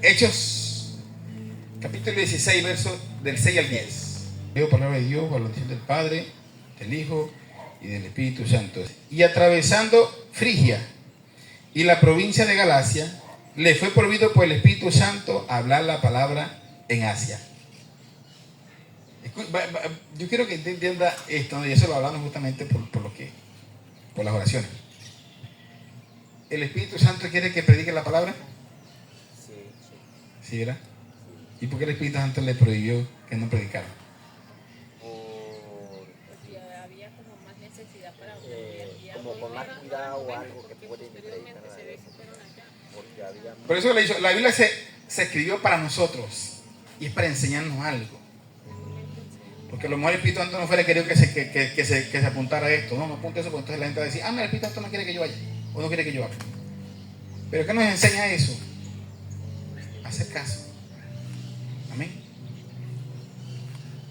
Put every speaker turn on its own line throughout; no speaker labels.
Hechos, capítulo 16, versos del 6 al 10. Leo palabra de Dios, por la bendición del Padre, del Hijo y del Espíritu Santo. Y atravesando Frigia y la provincia de Galacia, le fue prohibido por el Espíritu Santo hablar la palabra en Asia. Yo quiero que entienda esto, y eso lo hablamos justamente por las oraciones. ¿El Espíritu Santo quiere que predique la palabra?
Sí.
¿Sí, verdad? ¿Y por qué el Espíritu Santo le prohibió que no predicara?
Porque había como más necesidad para
como con más cuidado o algo que puede predicar. Porque había...
Por eso la Biblia se escribió para nosotros y es para enseñarnos algo. Porque a lo mejor el Espíritu Santo no fuera querido que se apuntara a esto. No apunte eso, porque entonces la gente va a decir, el Espíritu Santo no quiere que yo vaya, o no quiere que yo hable. Pero ¿qué nos enseña eso? Hacer caso. Amén.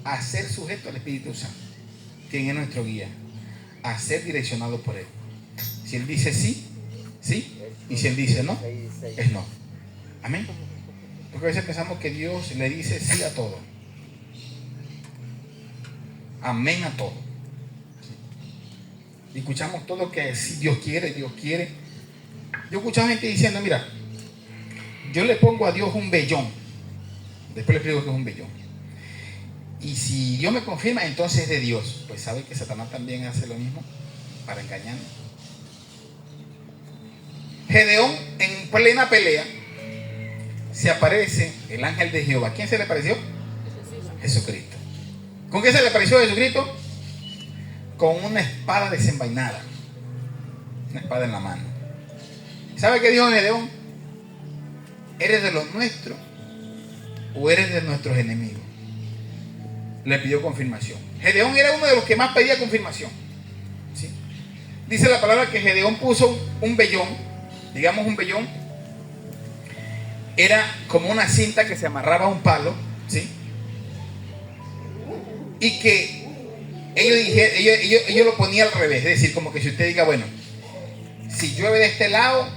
A ser sujeto al Espíritu Santo, quien es nuestro guía. A ser direccionado por Él. Si Él dice sí, sí. Y si Él dice no, es no. Amén. Porque a veces pensamos que Dios le dice sí a todo. Amén a todo. Y escuchamos todo que si Dios quiere, Dios quiere. Yo he escuchado gente diciendo, mira, yo le pongo a Dios un vellón. Después le explico que es un vellón. Y si Dios me confirma, entonces es de Dios. Pues sabe que Satanás también hace lo mismo para engañarnos. Gedeón, en plena pelea, se aparece el ángel de Jehová. ¿Quién se le apareció? Jesucristo. ¿Con qué se le apareció Jesucristo? Con una espada desenvainada. Una espada en la mano. ¿Sabe qué dijo Gedeón? ¿Eres de los nuestros o eres de nuestros enemigos? Le pidió confirmación. Gedeón era uno de los que más pedía confirmación. ¿Sí? Dice la palabra que Gedeón puso un vellón, digamos un vellón, era como una cinta que se amarraba a un palo, ¿sí? Y que ellos lo ponían al revés, es decir, como que si usted diga, bueno, si llueve de este lado,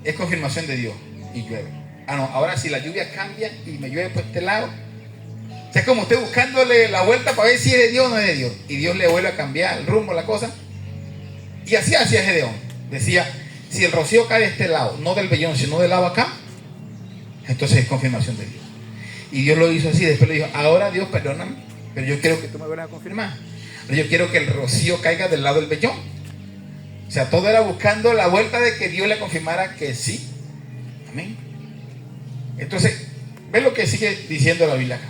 es confirmación de Dios, y llueve. No, ahora si la lluvia cambia y me llueve por este lado, o sea, es como usted buscándole la vuelta para ver si es de Dios o no es de Dios, y Dios le vuelve a cambiar el rumbo, la cosa. Y así hacía Gedeón, decía, si el rocío cae de este lado, no del vellón, sino del lado acá, entonces es confirmación de Dios. Y Dios lo hizo así, después le dijo, ahora Dios, perdóname, pero yo quiero que tú me vuelvas a confirmar. Yo quiero que el rocío caiga del lado del vellón. O sea, todo era buscando la vuelta de que Dios le confirmara que sí. Amén. Entonces, ve lo que sigue diciendo la Biblia acá.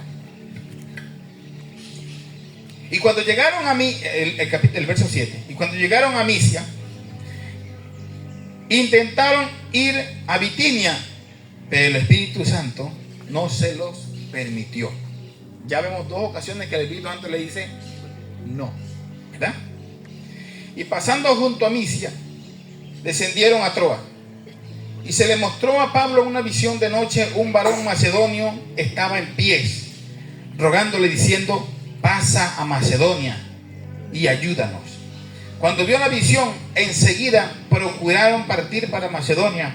Y cuando llegaron a mí, el verso 7, y cuando llegaron a Misia, intentaron ir a Bitinia, pero el Espíritu Santo no se los permitió. Ya vemos dos ocasiones que el Espíritu Santo le dice no, ¿verdad? Y pasando junto a Misia, descendieron a Troa. Y se le mostró a Pablo en una visión de noche, un varón macedonio estaba en pies, rogándole diciendo, pasa a Macedonia y ayúdanos. Cuando vio la visión, enseguida procuraron partir para Macedonia,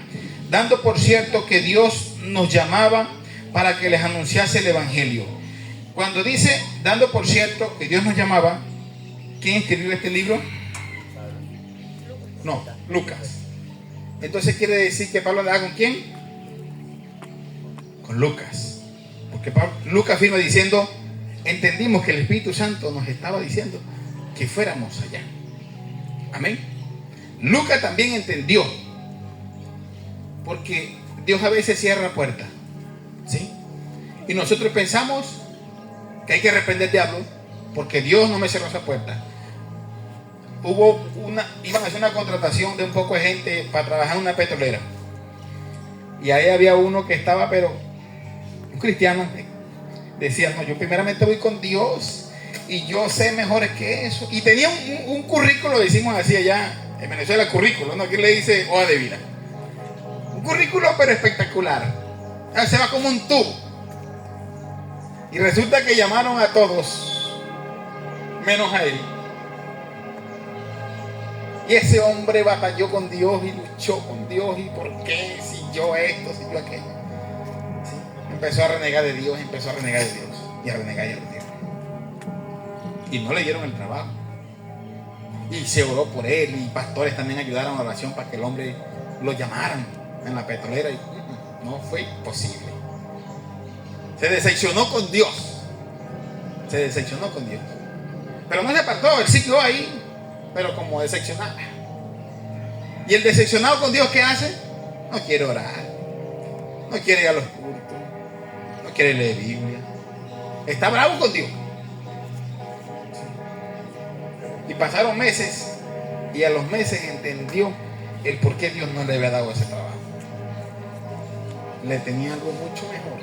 dando por cierto que Dios nos llamaba para que les anunciase el Evangelio. Cuando dice, dando por cierto que Dios nos llamaba, ¿quién escribió este libro? No, Lucas. Entonces quiere decir que Pablo andaba con quién? Con Lucas. Porque Lucas afirma diciendo, entendimos que el Espíritu Santo nos estaba diciendo que fuéramos allá. Amén. Lucas también entendió, porque Dios a veces cierra puertas, ¿sí? Y nosotros pensamos que hay que reprender al diablo porque Dios no me cerró esa puerta. Iban a hacer una contratación de un poco de gente para trabajar en una petrolera. Y ahí había uno que estaba, pero un cristiano, decía, no, yo primeramente voy con Dios y yo sé mejor que eso. Y tenía un currículo, decimos así allá en Venezuela, currículo, ¿no? Aquí le dice hoja de vida. Un currículo pero espectacular. Se va como un tubo. Y resulta que llamaron a todos, menos a él. Y ese hombre batalló con Dios y luchó con Dios. ¿Y por qué? Si yo esto, si yo aquello. ¿Sí? Empezó a renegar de Dios, empezó a renegar de Dios. Y a renegar y a renegar. Y no le dieron el trabajo. Y se oró por él. Y pastores también ayudaron a la oración para que el hombre lo llamaran en la petrolera. Y no fue posible. Se decepcionó con Dios. Se decepcionó con Dios. Pero no se apartó, él siguió ahí. Pero como decepcionado. Y el decepcionado con Dios, ¿qué hace? No quiere orar. No quiere ir a los cultos. No quiere leer Biblia. Está bravo con Dios. Y pasaron meses. Y a los meses entendió el por qué Dios no le había dado ese trabajo. Le tenía algo mucho mejor.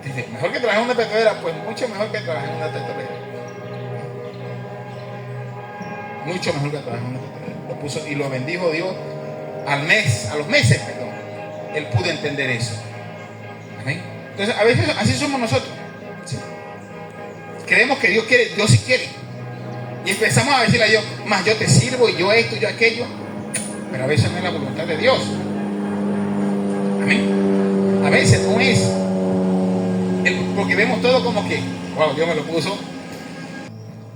Dice, mejor que trabajar en una petrolera, pues mucho mejor que trabajar en una petrolera. Mucho mejor que trabajar en una petrolera. Lo puso y lo bendijo Dios a los meses, perdón. Él pudo entender eso. Amén. Entonces, a veces así somos nosotros. ¿Sí? Creemos que Dios quiere, Dios sí quiere. Y empezamos a decirle a Dios, más yo te sirvo y yo esto y yo aquello. Pero a veces no es la voluntad de Dios. Amén. A veces no es. Porque vemos todo como que, wow, Dios me lo puso.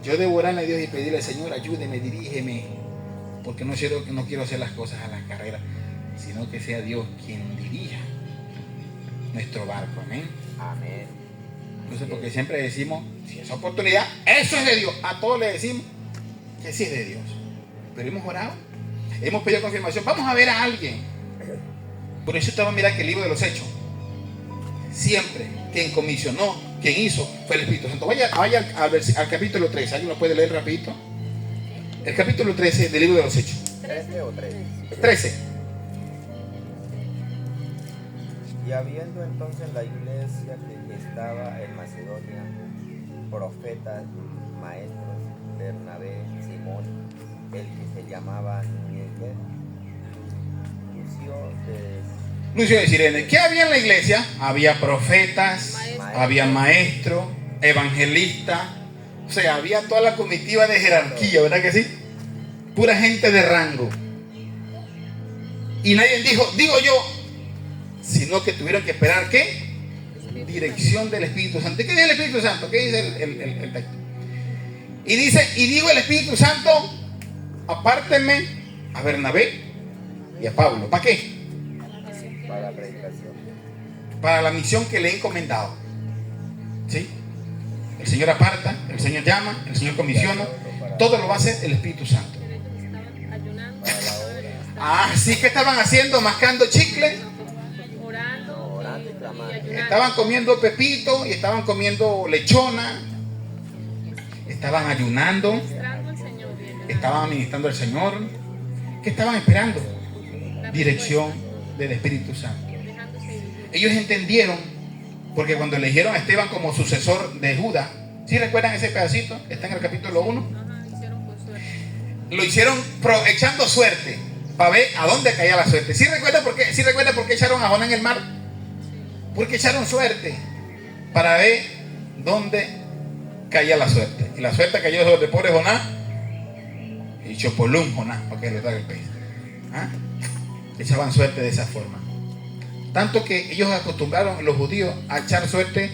Yo debo orarle a Dios y pedirle, Señor, ayúdeme, dirígeme. Porque no quiero hacer las cosas a la carrera, sino que sea Dios quien dirija nuestro barco. Amén.
Amén.
Entonces, porque siempre decimos, si esa oportunidad, eso es de Dios. A todos le decimos que sí es de Dios. Pero hemos orado, hemos pedido confirmación. Vamos a ver a alguien. Por eso usted va a mirar que el libro de los Hechos, siempre quien comisionó, quien hizo, fue el Espíritu Santo. Vaya al capítulo 13. ¿Alguien lo puede leer rapidito? El capítulo 13 del libro de los Hechos.
13 o 13.
13.
Y habiendo entonces la iglesia que estaba en Macedonia, profetas, maestros, Bernabé, Simón, el que se llamaba Níger,
Lucio de Sirene. ¿Qué había en la iglesia? Había profetas, había maestros, evangelistas. O sea, había toda la comitiva de jerarquía, ¿verdad que sí? Pura gente de rango. Y nadie digo yo, sino que tuvieron que esperar, ¿qué? Dirección del Espíritu Santo. ¿Qué dice el Espíritu Santo? ¿Qué dice el texto? Y dice, y digo el Espíritu Santo, apártenme a Bernabé y a Pablo. ¿Para qué?
para la predicación.
Para la misión que le he encomendado. ¿Sí? El Señor aparta, el Señor llama, el Señor comisiona. Todo lo va a hacer el Espíritu Santo. Sí, ¿qué estaban haciendo? Mascando chicle.
Orando y ayunando.
Estaban comiendo pepito y estaban comiendo lechona. Estaban ayunando. Estaban administrando al Señor. ¿Qué estaban esperando? Dirección del Espíritu Santo. Ellos entendieron, porque cuando eligieron a Esteban como sucesor de Judas, ¿sí recuerdan ese pedacito? Está en el capítulo 1. Lo hicieron echando suerte para ver a dónde caía la suerte. ¿Sí recuerda por qué? ¿Sí recuerda por qué echaron a Jonás en el mar? Porque echaron suerte para ver dónde caía la suerte. Y la suerte cayó sobre el pobre Jonás y chopolún Jonás para que le traiga el pez. Echaban suerte de esa forma. Tanto que ellos acostumbraron, los judíos, a echar suerte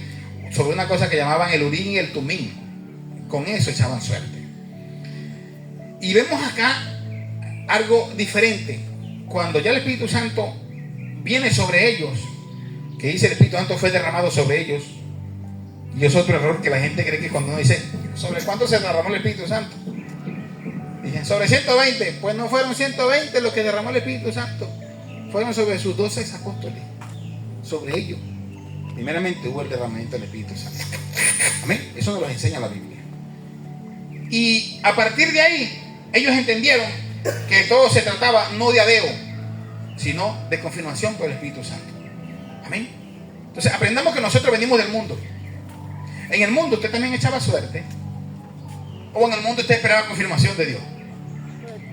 sobre una cosa que llamaban el urín y el tumín. Con eso echaban suerte. Y vemos acá algo diferente. Cuando ya el Espíritu Santo viene sobre ellos, que dice el Espíritu Santo fue derramado sobre ellos. Y es otro error que la gente cree que cuando uno dice, ¿sobre cuánto se derramó el Espíritu Santo? Dicen, sobre 120. Pues no fueron 120 los que derramó el Espíritu Santo. Fueron sobre sus 12 apóstoles. Sobre ellos. Primeramente hubo el derramamiento del Espíritu Santo. Amén. Eso nos lo enseña la Biblia. Y a partir de ahí, ellos entendieron que todo se trataba no de adeo, sino de confirmación por el Espíritu Santo. Amén. Entonces aprendamos que nosotros venimos del mundo. En el mundo usted también echaba suerte. O en el mundo usted esperaba confirmación de Dios.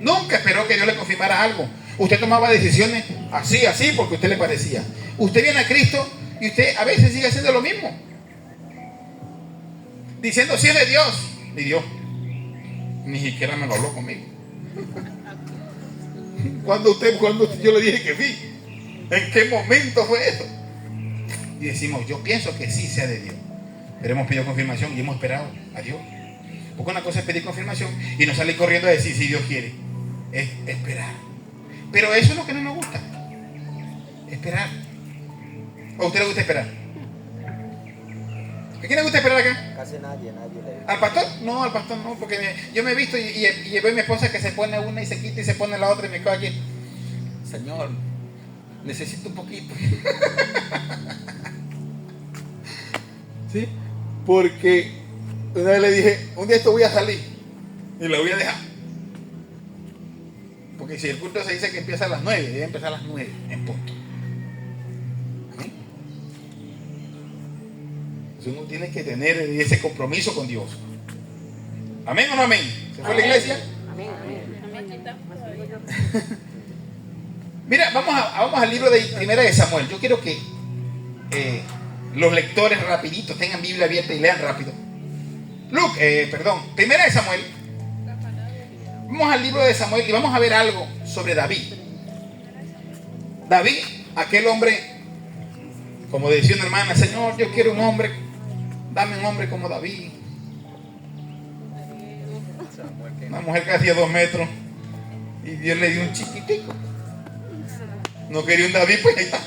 Nunca esperó que Dios le confirmara algo. Usted tomaba decisiones así, porque a usted le parecía. Usted viene a Cristo y usted a veces sigue haciendo lo mismo. Diciendo, si es de Dios. Ni Dios. Ni siquiera me lo habló conmigo. Cuando yo le dije que sí. ¿En qué momento fue eso? y decimos, yo pienso que sí sea de Dios. Pero hemos pedido confirmación y hemos esperado a Dios. Porque una cosa es pedir confirmación y no salir corriendo a decir si Dios quiere. Es esperar. Pero eso es lo que no nos gusta. Esperar. ¿O a usted le gusta esperar? ¿A quién le gusta esperar acá?
Casi nadie le...
¿Al pastor? No, al pastor no, porque yo me he visto y veo a mi esposa que se pone una y se quita y se pone la otra y me quedo aquí. Señor, necesito un poquito. ¿Sí? Porque una vez le dije, un día esto voy a salir y la voy a dejar. Porque si el culto se dice que empieza a las 9, debe empezar a las 9 en punto. ¿Amén? Entonces uno tiene que tener ese compromiso con Dios. ¿Amén o no amén? ¿Se fue a la iglesia?
Amén.
Mira, vamos al libro de Primera de Samuel. Yo quiero que los lectores rapiditos tengan Biblia abierta y lean rápido. Primera de Samuel. Vamos al libro de Samuel y vamos a ver algo sobre David. David, aquel hombre, como decía una hermana, Señor, yo quiero un hombre, dame un hombre como David. Una mujer casi a 2 metros y Dios le dio un chiquitico. No quería un David, pues ahí está.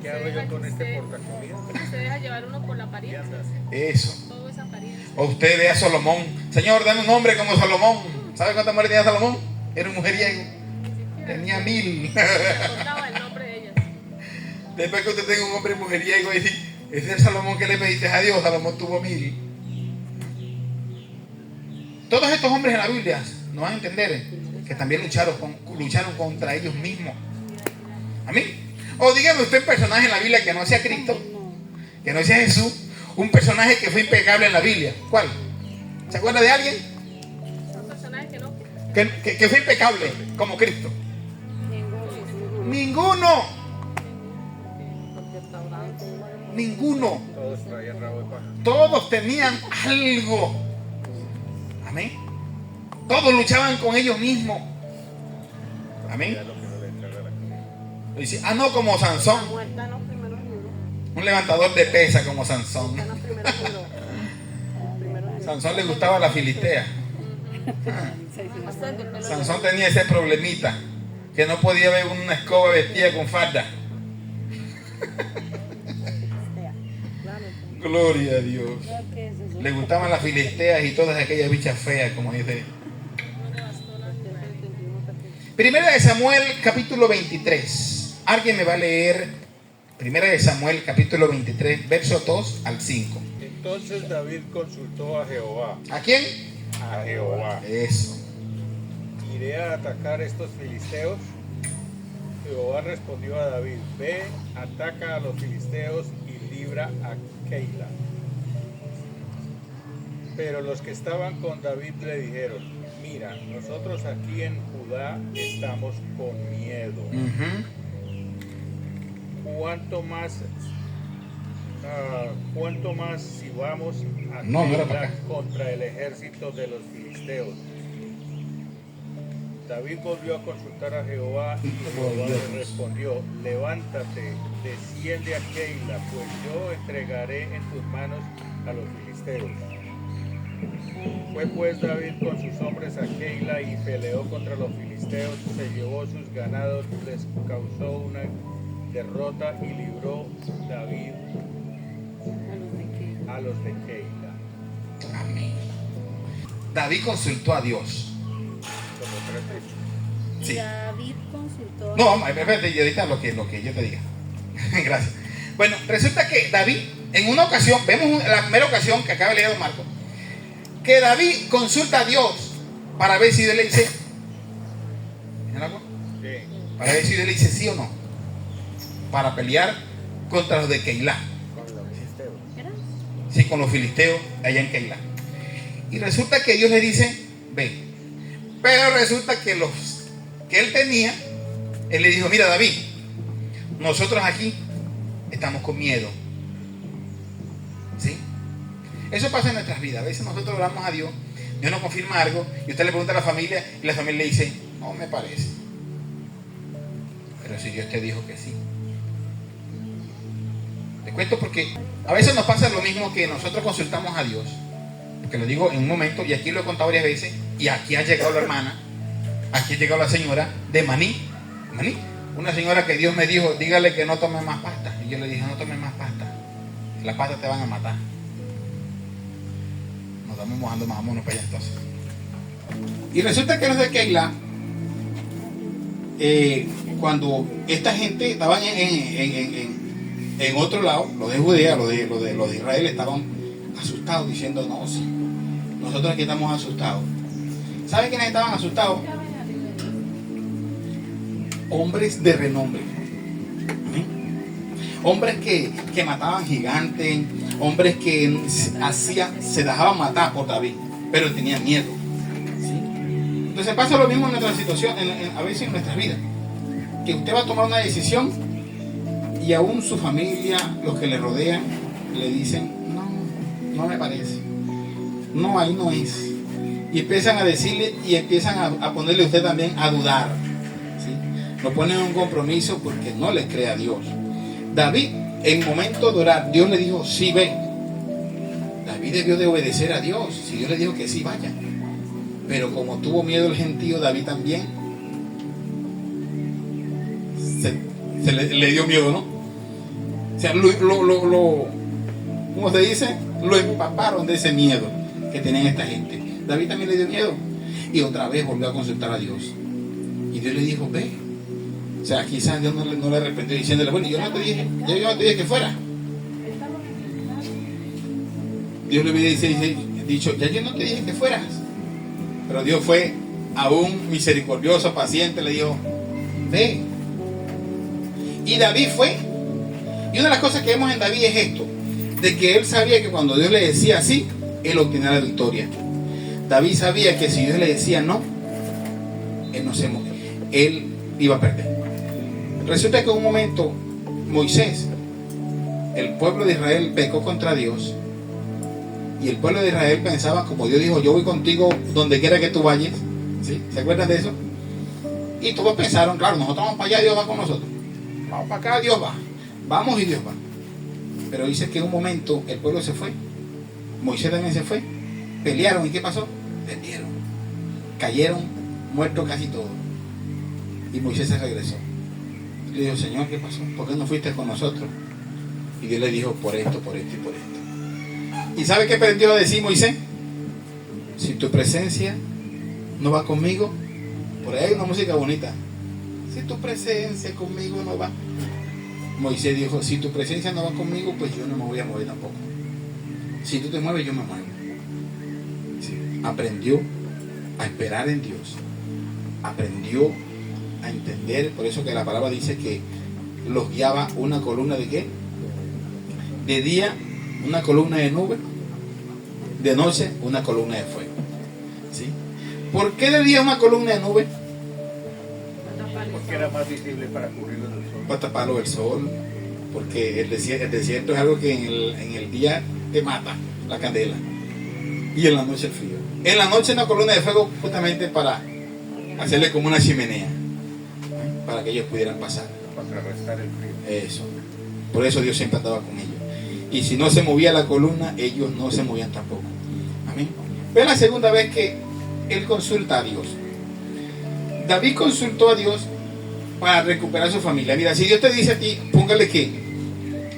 ¿Qué hago yo con este portacomida?
Se deja llevar uno por la apariencia.
Eso.
Todo es apariencia.
O usted ve a Salomón. Señor, dame un hombre como Salomón. ¿Sabe cuántas mujeres tenía Salomón? Era un mujeriego. Tenía 1000.
Se acordaba el nombre de ellas.
Después que usted tenga un hombre mujeriego y dice, ese es el Salomón que le pediste a Dios. Salomón tuvo 1000. Todos estos hombres en la Biblia nos van a entender que también lucharon contra ellos mismos. Amén. O dígame usted un personaje en la Biblia que no sea Cristo, que no sea Jesús, un personaje que fue impecable en la Biblia. ¿Cuál? ¿Se acuerda de alguien?
Son personajes que no.
Que fue impecable como Cristo. Ninguno. Ninguno.
Todos traían rabo de paja.
Todos tenían algo. Amén. Todos luchaban con ellos mismos. Amén.
Ya lo que no le entraba la comida.
Dice, no como Sansón. Un levantador de pesa como Sansón. Sansón le gustaba la filistea. Sansón tenía ese problemita, que no podía ver una escoba vestida con falda. Gloria a Dios. Le gustaban las filisteas y todas aquellas bichas feas, como dice. Primera de Samuel, capítulo 23. ¿Alguien me va a leer Primera de Samuel, capítulo 23, versos 2 al 5?
Entonces David consultó a Jehová.
¿A quién?
A Jehová.
Eso.
¿Iré a atacar estos filisteos? Jehová respondió a David, ve, ataca a los filisteos y libra a Keila. Pero los que estaban con David le dijeron, mira, nosotros aquí en Judá estamos con miedo. ¿Cuánto más si vamos a Keila contra el ejército de los filisteos? David volvió a consultar a Jehová y Jehová le respondió, levántate, desciende a Keila, pues yo entregaré en tus manos a los filisteos. Fue pues David con sus hombres a Keila y peleó contra los filisteos, se llevó sus ganados, les causó una derrota y libró David a los de Keila.
Amén. David consultó a Dios. Sí.
David consultó.
No, espérate, y ahorita lo que yo te diga. Gracias. Bueno, resulta que David, en una ocasión, vemos la primera ocasión que acaba de leer Marco, que David consulta a Dios para ver si Dios le dice, para ver si Dios le dice sí o no, para pelear contra los de Keila.
Con los filisteos.
Sí, con los filisteos allá en Keila. Y resulta que Dios le dice, ve. Pero resulta que los que él tenía, él le dijo, mira David, nosotros aquí estamos con miedo. ¿Sí? Eso pasa en nuestras vidas. A veces nosotros oramos a Dios, Dios nos confirma algo y usted le pregunta a la familia y la familia le dice, no me parece. Pero si Dios te dijo que sí. Te cuento porque a veces nos pasa lo mismo, que nosotros consultamos a Dios. Porque lo digo en un momento, y aquí lo he contado varias veces, y aquí ha llegado la hermana, aquí ha llegado la señora de Maní. Maní. Una señora que Dios me dijo, dígale que no tome más pasta. Y yo le dije, no tome más pasta. Las pastas te van a matar. Nos estamos mojando más, vámonos para allá entonces. Y resulta que los de Keila, cuando esta gente estaban en otro lado, los de Judea, los de Israel, estaban asustados diciendo, no, sí, nosotros aquí estamos asustados. ¿Saben quiénes estaban asustados? Hombres de renombre. ¿Sí? Hombres que mataban gigantes, hombres que se dejaban matar por David, pero tenían miedo. ¿Sí? Entonces pasa lo mismo en nuestra situación, a veces en nuestras vidas, que usted va a tomar una decisión y aún su familia, los que le rodean, le dicen, no me parece, no, ahí no es. Y empiezan a decirle y empiezan a ponerle a usted también a dudar. ¿Sí? Lo ponen en un compromiso porque no le cree a Dios. David, en momento de orar, Dios le dijo, sí, ven. David debió de obedecer a Dios. Si Dios le dijo que sí, vaya. Pero como tuvo miedo el gentío, David también le dio miedo, ¿no? O sea, ¿cómo se dice? Lo empaparon de ese miedo que tenían esta gente. David también le dio miedo. Y otra vez volvió a consultar a Dios. Y Dios le dijo, ve. O sea, quizás Dios no le arrepintió diciéndole, bueno, yo no te dije que fuera. Dios le hubiera dicho, ya yo no te dije que fueras. Pero Dios fue aún misericordioso, paciente, le dijo, ve. Y David fue. Y una de las cosas que vemos en David es esto, de que él sabía que cuando Dios le decía sí, él obtenía la victoria. David sabía que si Dios le decía no, él iba a perder. Resulta que en un momento Moisés, el pueblo de Israel pecó contra Dios, y el pueblo de Israel pensaba, como Dios dijo, yo voy contigo donde quiera que tú vayas. ¿Sí? ¿Se acuerdan de eso? Y todos pensaron, claro, nosotros vamos para allá, Dios va con nosotros. Vamos para acá, Dios va. Vamos y Dios va. Pero dice que en un momento el pueblo se fue, Moisés también se fue, pelearon, ¿y qué pasó? Perdieron, cayeron muertos casi todos. Y Moisés se regresó. Le dijo, Señor, ¿qué pasó? ¿Por qué no fuiste con nosotros? Y Dios le dijo, por esto, por esto y por esto. ¿Y sabe qué aprendió a decir Moisés? Si tu presencia no va conmigo, por ahí hay una música bonita. Si tu presencia conmigo no va. Moisés dijo, si tu presencia no va conmigo, pues yo no me voy a mover tampoco. Si tú te mueves, yo me muevo. Sí. Aprendió a esperar en Dios. Aprendió a entender, por eso que la palabra dice que los guiaba una columna de ¿qué? De día, una columna de nube, de noche, una columna de fuego. ¿Sí? ¿Por qué de día una columna de nube?
Porque era más visible para cubrirlo del sol.
Para taparlo del sol, porque el desierto es algo que en el día te mata, la candela, y en la noche el frío. En la noche una columna de fuego justamente para hacerle como una chimenea, para que ellos pudieran pasar.
Para contrarrestar el frío.
Eso. Por eso Dios siempre andaba con ellos. Y si no se movía la columna, ellos no se movían tampoco. Amén. Pero la segunda vez que él consulta a Dios. David consultó a Dios para recuperar su familia. Mira, si Dios te dice a ti, póngale que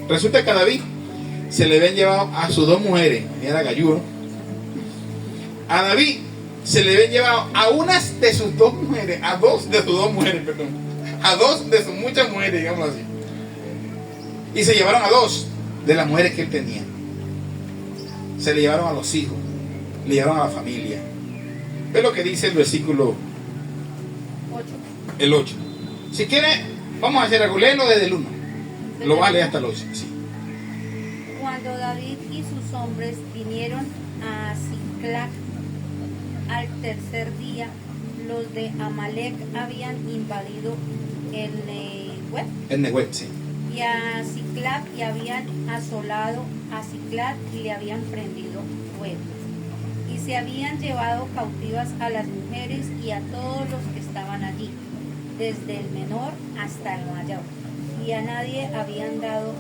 resulta que a David se le habían llevado a sus dos mujeres, era galludo. A David se le habían llevado a unas de sus dos mujeres, a dos de sus dos mujeres, perdón, a dos de sus muchas mujeres, digamos así. Y se llevaron a dos de las mujeres que él tenía. Se le llevaron a los hijos, le llevaron a la familia. Ve lo que dice el versículo
8.
el 8. Si quiere, vamos a hacer algo, léelo desde el 1. Lo va a leer hasta el 8. Sí.
Cuando David y sus hombres vinieron a Siclag al tercer día, los de Amalec habían invadido el Negueb
El Negueb, sí.
y a Siclag y habían asolado a Siclag y le habían prendido fuego. Y se habían llevado cautivas a las mujeres y a todos los que estaban allí, desde el menor hasta el mayor, y a nadie habían dado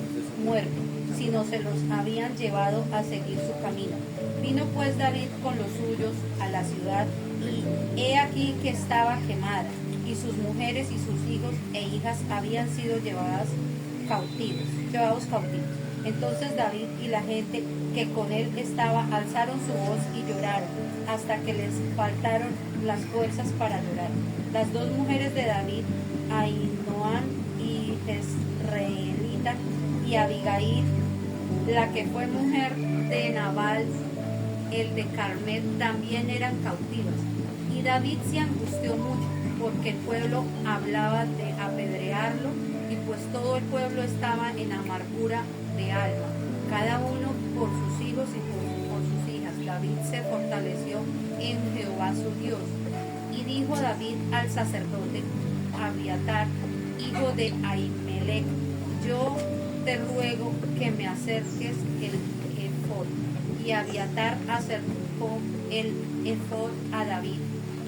muerte, sino se los habían llevado a seguir su camino. Vino pues David con los suyos a la ciudad, y he aquí que estaba quemada, y sus mujeres y sus hijos e hijas habían sido llevados cautivos. Entonces David y la gente que con él estaba alzaron su voz y lloraron, hasta que les faltaron las fuerzas para llorar. Las dos mujeres de David, Ahinoam y Jezreelita, y Abigail, la que fue mujer de Nabal, el de Carmel, también eran cautivas. Y David se angustió mucho, porque el pueblo hablaba de apedrearlo, y pues todo el pueblo estaba en amargura de alma, cada uno por sus hijos y por sus hijas. David se fortaleció en Jehová su Dios. Y dijo David al sacerdote Abiatar, hijo de Ahimelech: yo te ruego que me acerques el efod. Y Abiatar acercó el efod a David.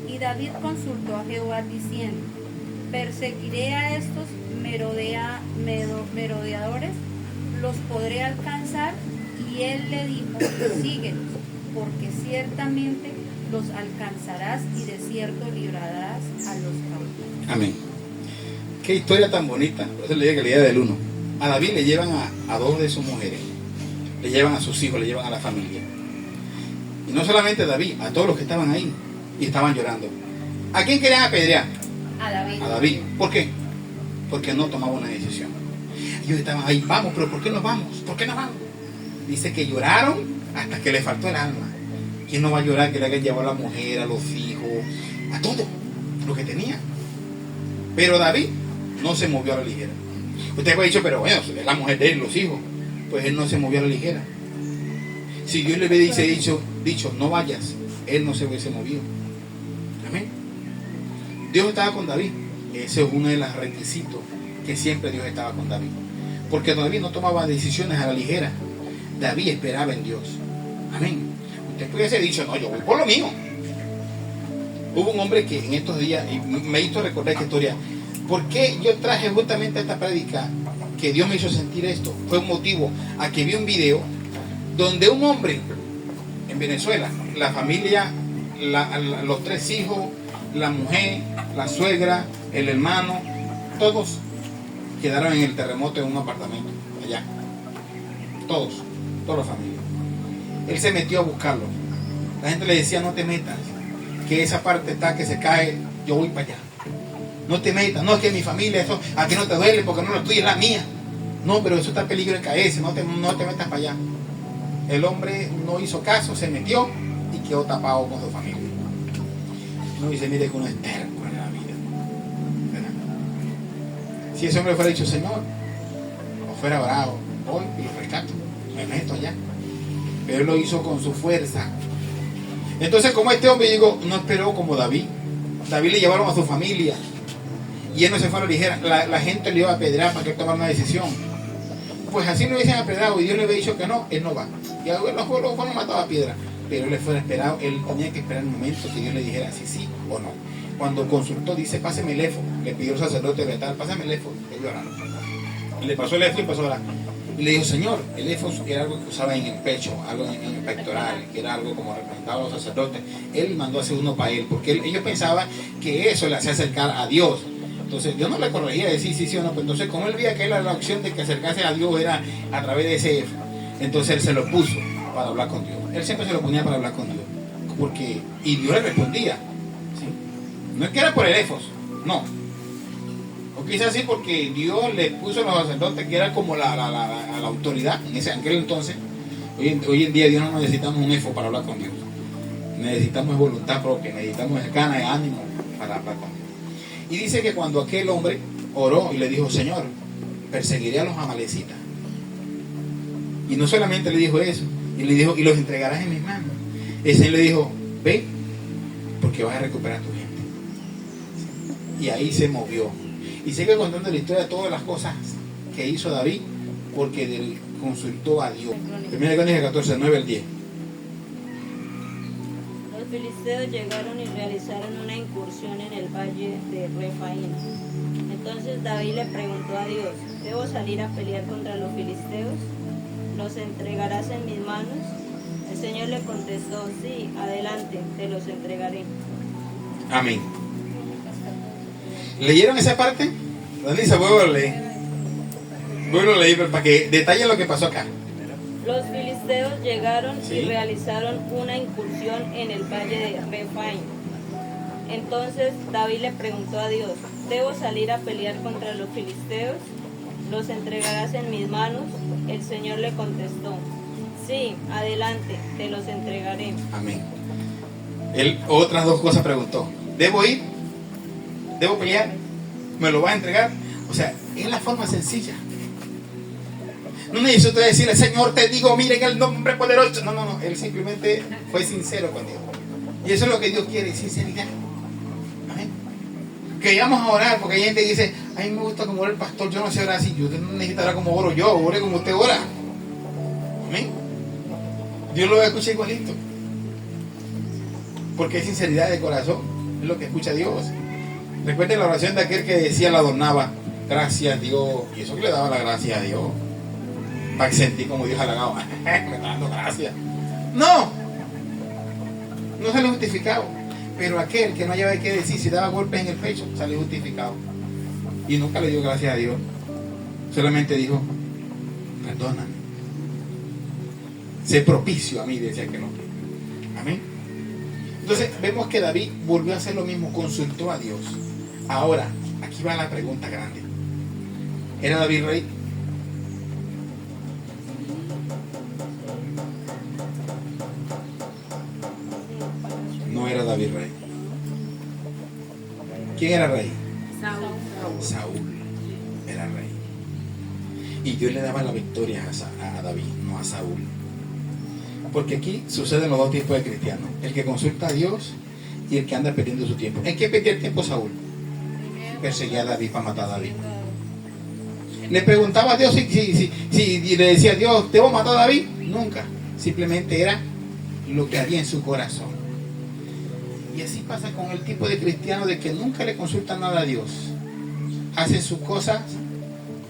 Y David consultó a Jehová diciendo: ¿perseguiré a estos merodeadores? ¿Los podré alcanzar? Y él le dijo: síguelos, porque ciertamente los alcanzarás, y de cierto librarás a los cautivos.
Amén. Qué historia tan bonita. Por eso le digo que leía del 1. A David le llevan a dos de sus mujeres, le llevan a sus hijos, le llevan a la familia. Y no solamente a David, a todos los que estaban ahí y estaban llorando. ¿A quién querían apedrear?
A David.
A David. ¿Por qué? Porque no tomaba una decisión. Ellos estaban ahí: vamos, pero ¿por qué no vamos? ¿Por qué no vamos? Dice que lloraron hasta que le faltó el alma. ¿Quién no va a llorar que le hayan llevado a la mujer, a los hijos, a todo lo que tenía? Pero David no se movió a la ligera. Usted me ha dicho: pero bueno, es la mujer de él, los hijos. Pues él no se movió a la ligera. Si Dios le hubiese dicho no vayas, él no se hubiese movido. Amén. Dios estaba con David. Ese es uno de los requisitos, que siempre Dios estaba con David. Porque David no tomaba decisiones a la ligera. David esperaba en Dios. Amén. Usted pudiese dicho: no, yo voy por lo mío. Hubo un hombre que en estos días, y me hizo recordar esta historia. ¿Por qué yo traje justamente esta prédica? Que Dios me hizo sentir esto. Fue un motivo a que vi un video donde un hombre en Venezuela, la familia, los 3 hijos, la mujer, la suegra, el hermano, todos quedaron en el terremoto en un apartamento allá. Toda la familia. Él se metió a buscarlo. La gente le decía: no te metas, que esa parte está que se cae, yo voy para allá. No te metas, no, es que mi familia, eso aquí no te duele porque no lo tuyo, es la mía. No, pero eso está en peligro de caerse, no te metas para allá. El hombre no hizo caso, se metió y quedó tapado con su familia. No dice: mire que uno es terco en la vida. ¿Verdad? Si ese hombre fuera dicho: Señor, o fuera bravo, voy y lo rescato, me meto allá. Pero él lo hizo con su fuerza. Entonces, como este hombre, digo, no esperó como David. David le llevaron a su familia y él no se fue a la ligera. La gente le iba a apedrear para que él tomara una decisión. Pues así lo hubiesen apedrado y Dios le había dicho que no, él no va. Y a los pueblos fueron matados a piedra. Pero él le fue esperado, él tenía que esperar el momento que Dios le dijera si sí o no. Cuando consultó, dice: páseme el éfod. Le pidió el sacerdote Betal: pásame el éfod. Él llorando. Le pasó el éfod y empezó a orar. Y le dijo: Señor, el éfod era algo que usaba en el pecho, algo en el pectoral, que era algo como representaba a los sacerdotes. Él mandó a hacer uno para él, porque ellos pensaban que eso le hacía acercar a Dios. Entonces Dios no le corregía de sí o no. Pues entonces, como él veía que la opción de que acercarse a Dios era a través de ese éfod, entonces él se lo puso para hablar con Dios. Él siempre se lo ponía para hablar con Dios. Y Dios le respondía. ¿Sí? No es que era por el éfod, no. O quizás sí porque Dios le puso a los sacerdotes, que era como la autoridad en aquel entonces. Hoy en día Dios no necesitamos un éfod para hablar con Dios. Necesitamos voluntad propia, necesitamos ganas de ánimo para hablar con Dios. Y dice que cuando aquel hombre oró y le dijo: Señor, perseguiré a los amalecitas. Y no solamente le dijo eso, y le dijo: y los entregarás en mis manos. El Señor le dijo: ve, porque vas a recuperar a tu gente. Y ahí se movió. Y sigue contando la historia de todas las cosas que hizo David, porque él consultó a Dios. 1 Crónicas 14, 9 al 10.
filisteos llegaron y realizaron una incursión en el valle de Refaín. Entonces David le preguntó a Dios: ¿debo salir a pelear contra los filisteos? ¿Los entregarás en mis manos? El Señor le contestó: sí, adelante, te los entregaré.
Amén. ¿Leyeron esa parte? Danisa, vuelvo a leer. Vuelvo a leer para que detalle lo que pasó acá.
Los filisteos llegaron
Sí.
y realizaron una incursión en el valle de Refaín. Entonces David le preguntó a Dios: ¿debo salir a pelear contra los filisteos? ¿Los entregarás en mis manos? El Señor le contestó: sí, adelante, te los entregaré.
Amén. Él otras dos cosas preguntó. ¿Debo ir? ¿Debo pelear? ¿Me lo va a entregar? O sea, es la forma sencilla. No necesito decirle: Señor, te digo, mira, en el nombre poderoso. No. Él simplemente fue sincero con Dios. Y eso es lo que Dios quiere, sinceridad. Amén. Que vamos a orar, porque hay gente que dice: a mí me gusta como ora el pastor, yo no sé orar así. Yo no necesito orar como oro yo, ore como usted ora. Amén. Dios lo va a escuchar igualito. Porque es sinceridad de corazón, es lo que escucha Dios. Recuerden la oración de aquel que decía, la adornaba: gracias Dios. Y eso que le daba la gracia a Dios, para que sentí como Dios halagado. Me está dando gracias. No sale justificado. Pero aquel que no hallaba qué decir, si daba golpes en el pecho, sale justificado. Y nunca le dio gracias a Dios. Solamente dijo: perdóname, sé propicio a mí, decía que no. Amén. Entonces vemos que David volvió a hacer lo mismo, consultó a Dios. Ahora, aquí va la pregunta grande. ¿Era David rey? No era David rey. ¿Quién era rey? Saúl era rey. Y Dios le daba la victoria a David, no a Saúl. Porque aquí suceden los dos tipos de cristianos: el que consulta a Dios y el que anda perdiendo su tiempo. ¿En qué perdía el tiempo Saúl? Perseguía a David para matar a David. Le preguntaba a Dios si le decía a Dios: ¿debo matar a David? Nunca. Simplemente era lo que había en su corazón. Y así pasa con el tipo de cristiano de que nunca le consultan nada a Dios. Hacen sus cosas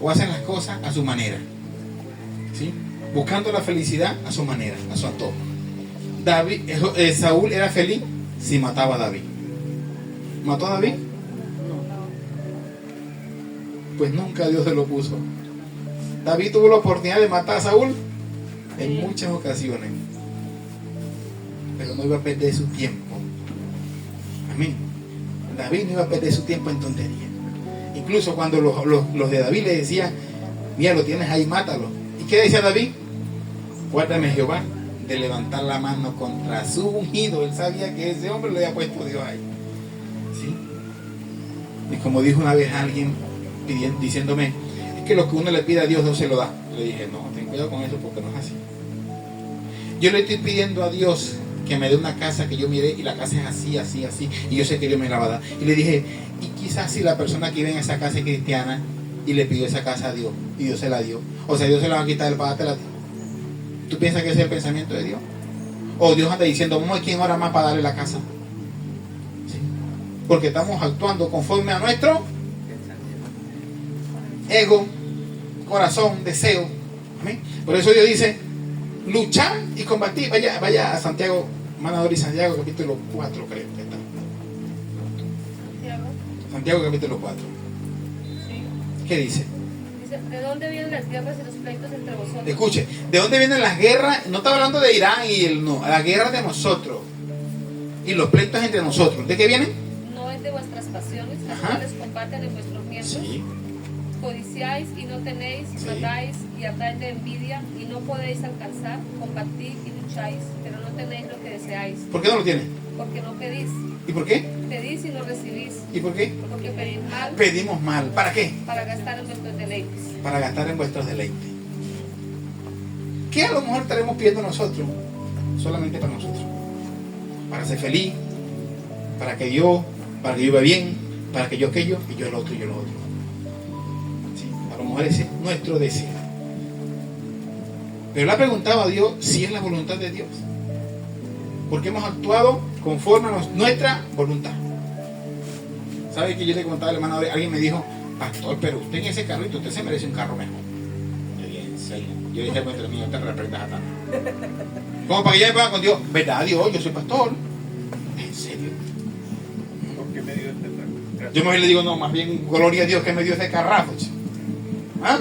o hacen las cosas a su manera, ¿sí? Buscando la felicidad a su manera, a su antojo. Saúl era feliz si mataba a David. ¿Mató a David? No. Pues nunca Dios se lo puso. David tuvo la oportunidad de matar a Saúl en muchas ocasiones, pero no iba a perder su tiempo. Amén. David no iba a perder su tiempo en tontería. Incluso cuando los de David le decían: mira, lo tienes ahí, mátalo. ¿Y qué decía David? Guárdame Jehová de levantar la mano contra su ungido. Él sabía que ese hombre lo había puesto Dios ahí, ¿sí? Y como dijo una vez alguien diciéndome: es que lo que uno le pide a Dios, Dios se lo da. Le dije: no, ten cuidado con eso, porque no es así. Yo le estoy pidiendo a Dios que me dé una casa que yo mire y la casa es así, así, así, y yo sé que Dios me la va a dar. Y le dije: y quizás si la persona que vive en esa casa es cristiana y le pidió esa casa a Dios y Dios se la dio, o sea, Dios se la va a quitar del pagátela a ti. ¿Tú piensas que ese es el pensamiento de Dios? O Dios anda diciendo: vamos a ver quién ora más para darle la casa, ¿sí? Porque estamos actuando conforme a nuestro ego, corazón, deseo. ¿Amén? Por eso Dios dice: luchar y combatir. Vaya a Santiago, Manador y Santiago, capítulo 4, creo que está. Santiago, capítulo 4. ¿Qué dice?
Dice: ¿de dónde vienen las guerras y los pleitos entre vosotros?
Escuche, ¿de dónde vienen las guerras? No está hablando de Irán la guerra de nosotros y los pleitos entre nosotros. ¿De qué vienen?
¿No es de vuestras pasiones, las
Ajá.
cuales comparten en vuestros miembros?
Sí.
Codiciáis y no tenéis,
Sí.
matáis y andáis de envidia y no podéis alcanzar, combatid y lucháis, pero no tenéis lo que deseáis,
¿Por qué no lo tienen?
porque no pedís.
¿Y por qué?
Pedís y no recibís,
¿Y por qué?
porque pedís mal
Pedimos mal. ¿Para qué?
para gastar en vuestros deleites.
Para gastar en vuestros deleites. ¿Qué a lo mejor estaremos pidiendo nosotros? Solamente para nosotros. Para ser feliz, para que yo viva bien, para que yo aquello, y yo el otro, y yo lo otro. ¿Sí? A lo mejor ese es nuestro deseo. Pero le ha preguntado a Dios si es la voluntad de Dios. Porque hemos actuado conforme a nuestra voluntad. ¿Sabe que yo le contaba al hermano? Alguien me dijo, pastor, pero usted en ese carrito, usted se merece un carro mejor. Yo dije, ¿en serio? Yo dije, pues entre mí, no te reprendas a tanto. Como para que ya me ponga con Dios, ¿verdad, Dios? Yo soy pastor. ¿En serio?
¿Por qué me dio este trago?
Yo más bien le digo, no, más bien, gloria a Dios que me dio ese carrazo. ¿Ah?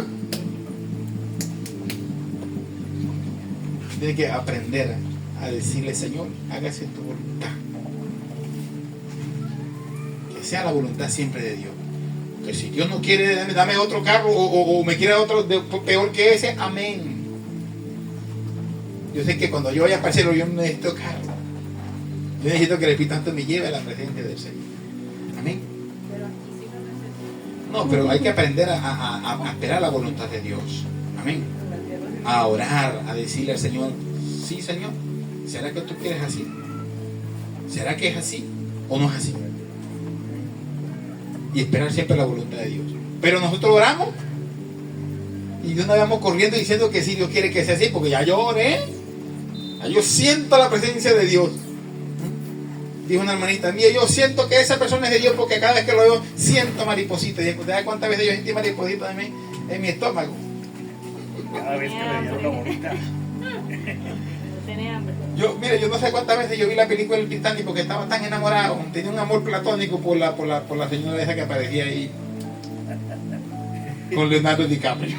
Tiene que aprender a decirle, Señor, hágase tu voluntad. Que sea la voluntad siempre de Dios. Que si Dios no quiere, dame otro carro o me quiere otro peor que ese, amén. Yo sé que cuando yo vaya para el cielo, yo no necesito carro. Yo necesito que el Espíritu Santo me lleve a la presencia del Señor. Amén. No, pero hay que aprender a esperar la voluntad de Dios. Amén. A orar, a decirle al Señor, sí, Señor, ¿será que tú quieres así? ¿Será que es así o no es así? Y esperar siempre la voluntad de Dios. Pero nosotros oramos y Dios nos vamos corriendo diciendo que sí, Dios quiere que sea así, porque ya yo oré, ya yo siento la presencia de Dios. Dijo una hermanita mía, yo siento que esa persona es de Dios porque cada vez que lo veo siento mariposita. Y ¿sabes cuántas veces yo sentí mariposita en mi estómago?
Cada vez que le dieron la bonita.
Tenía hambre.
Yo no sé cuántas veces yo vi la película del Titanic porque estaba tan enamorado, tenía un amor platónico por la señora esa que aparecía ahí con Leonardo DiCaprio.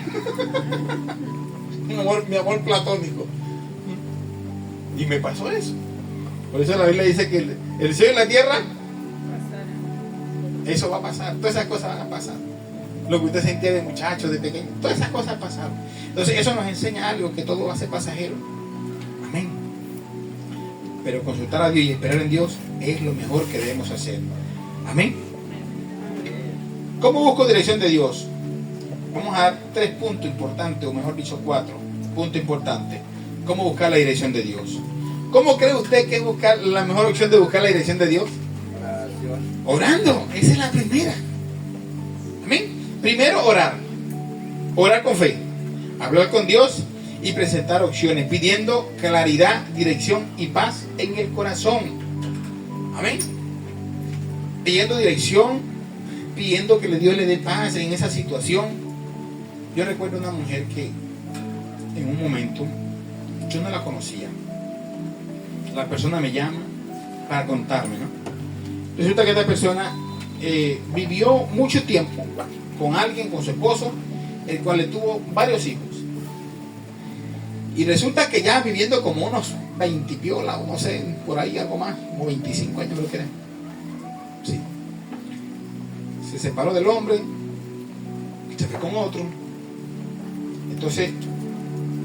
Mi amor platónico. Y me pasó eso. Por eso la Biblia dice que el cielo y la tierra, eso va a pasar, todas esas cosas van a pasar. Lo que usted sentía de muchacho, de pequeño, todas esas cosas pasaron. Entonces eso nos enseña algo, que todo va a ser pasajero. Amén. Pero consultar a Dios y esperar en Dios es lo mejor que debemos hacer. Amén. ¿Cómo busco dirección de Dios? Vamos a dar 3 puntos importantes, o mejor dicho 4 puntos importantes. ¿Cómo buscar la dirección de Dios? ¿Cómo cree usted que es buscar la mejor opción de buscar la dirección de Dios? Orando, esa es la primera. Amén. Primero orar. Orar con fe. Hablar con Dios y presentar opciones, pidiendo claridad, dirección y paz en el corazón. Amén. Pidiendo dirección, pidiendo que Dios le dé paz en esa situación. Yo recuerdo una mujer que en un momento yo no la conocía. La persona me llama para contarme, ¿no? Resulta que esta persona vivió mucho tiempo con alguien, con su esposo, el cual le tuvo varios hijos. Y resulta que ya viviendo como unos 20 piola, o no sé, por ahí algo más, como 25 años creo que era. Sí. Se separó del hombre, se fue con otro. Entonces,